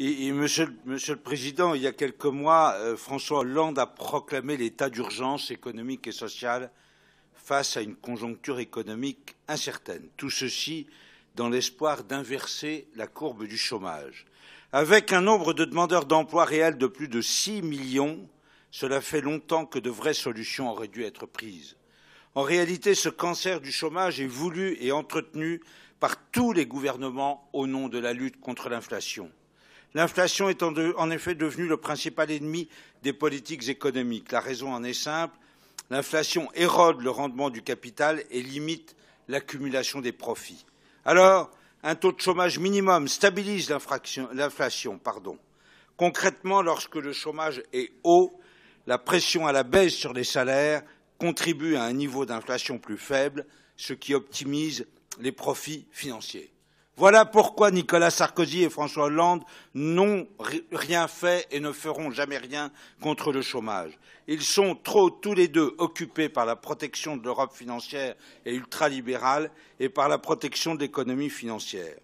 Monsieur le Président, il y a quelques mois, François Hollande a proclamé l'état d'urgence économique et sociale face à une conjoncture économique incertaine. Tout ceci dans l'espoir d'inverser la courbe du chômage. Avec un nombre de demandeurs d'emploi réel de plus de 6 millions, cela fait longtemps que de vraies solutions auraient dû être prises. En réalité, ce cancer du chômage est voulu et entretenu par tous les gouvernements au nom de la lutte contre l'inflation. L'inflation est en effet devenue le principal ennemi des politiques économiques. La raison en est simple. L'inflation érode le rendement du capital et limite l'accumulation des profits. Alors, un taux de chômage minimum stabilise l'inflation. Concrètement, lorsque le chômage est haut, la pression à la baisse sur les salaires contribue à un niveau d'inflation plus faible, ce qui optimise les profits financiers. Voilà pourquoi Nicolas Sarkozy et François Hollande n'ont rien fait et ne feront jamais rien contre le chômage. Ils sont tous les deux occupés par la protection de l'Europe financière et ultralibérale et par la protection de l'économie financière.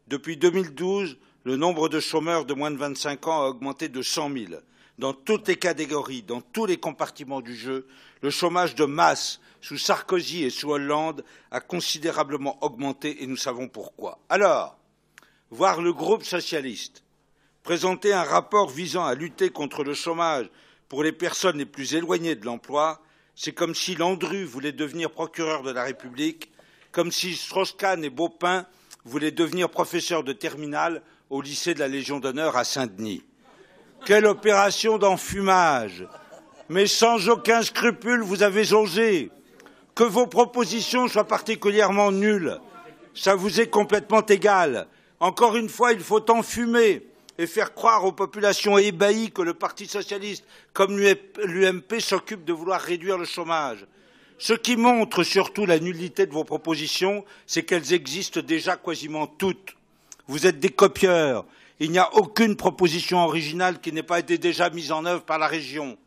Depuis 2012, le nombre de chômeurs de moins de 25 ans a augmenté de 100 000. Dans toutes les catégories, dans tous les compartiments du jeu, le chômage de masse sous Sarkozy et sous Hollande a considérablement augmenté et nous savons pourquoi. Alors, voir le groupe socialiste présenter un rapport visant à lutter contre le chômage pour les personnes les plus éloignées de l'emploi, c'est comme si Landru voulait devenir procureur de la République, comme si Strauss-Kahn et Baupin voulaient devenir professeurs de terminale au lycée de la Légion d'honneur à Saint-Denis. Quelle opération d'enfumage! Mais sans aucun scrupule, vous avez osé. Que vos propositions soient particulièrement nulles, ça vous est complètement égal. Encore une fois, il faut enfumer et faire croire aux populations ébahies que le Parti socialiste, comme l'UMP, s'occupe de vouloir réduire le chômage. Ce qui montre surtout la nullité de vos propositions, c'est qu'elles existent déjà quasiment toutes. Vous êtes des copieurs. Il n'y a aucune proposition originale qui n'ait pas été déjà mise en œuvre par la région.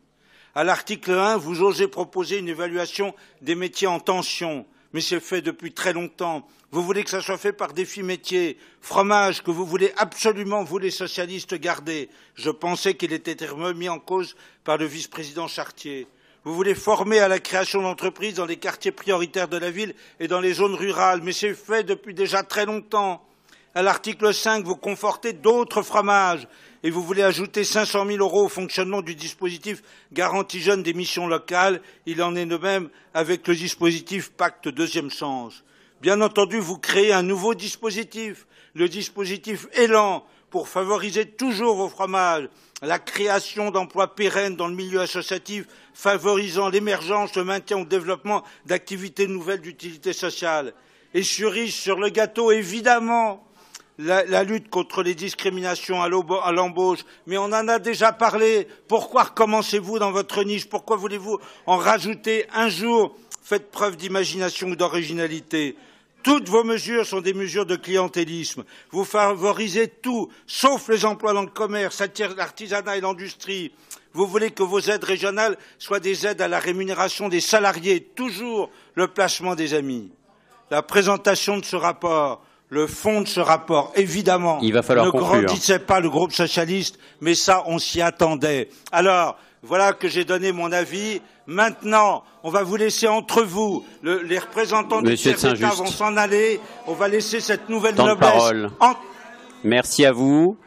À l'article 1, vous osez proposer une évaluation des métiers en tension, mais c'est fait depuis très longtemps. Vous voulez que ça soit fait par défi métier, fromage que vous voulez absolument, vous les socialistes, garder. Je pensais qu'il était remis en cause par le vice-président Chartier. Vous voulez former à la création d'entreprises dans les quartiers prioritaires de la ville et dans les zones rurales, mais c'est fait depuis déjà très longtemps. À l'article 5, vous confortez d'autres fromages et vous voulez ajouter 500 000 € au fonctionnement du dispositif Garantie Jeunes des missions locales. Il en est de même avec le dispositif Pacte Deuxième Sens. Bien entendu, vous créez un nouveau dispositif, le dispositif Élan, pour favoriser toujours vos fromages, la création d'emplois pérennes dans le milieu associatif, favorisant l'émergence, le maintien ou le développement d'activités nouvelles d'utilité sociale. Et cerise sur le gâteau, évidemment, la lutte contre les discriminations à l'embauche, mais on en a déjà parlé. Pourquoi recommencez-vous dans votre niche? Pourquoi voulez-vous en rajouter un jour? Faites preuve d'imagination ou d'originalité. Toutes vos mesures sont des mesures de clientélisme. Vous favorisez tout, sauf les emplois dans le commerce, l'artisanat et l'industrie. Vous voulez que vos aides régionales soient des aides à la rémunération des salariés, toujours le placement des amis. La présentation de ce rapport, le fond de ce rapport, évidemment, ne grandissait pas le groupe socialiste, mais ça, on s'y attendait. Alors, voilà que j'ai donné mon avis. Maintenant, on va vous laisser entre vous. Les représentants du chef d'État vont s'en aller. On va laisser cette nouvelle noblesse. Merci à vous.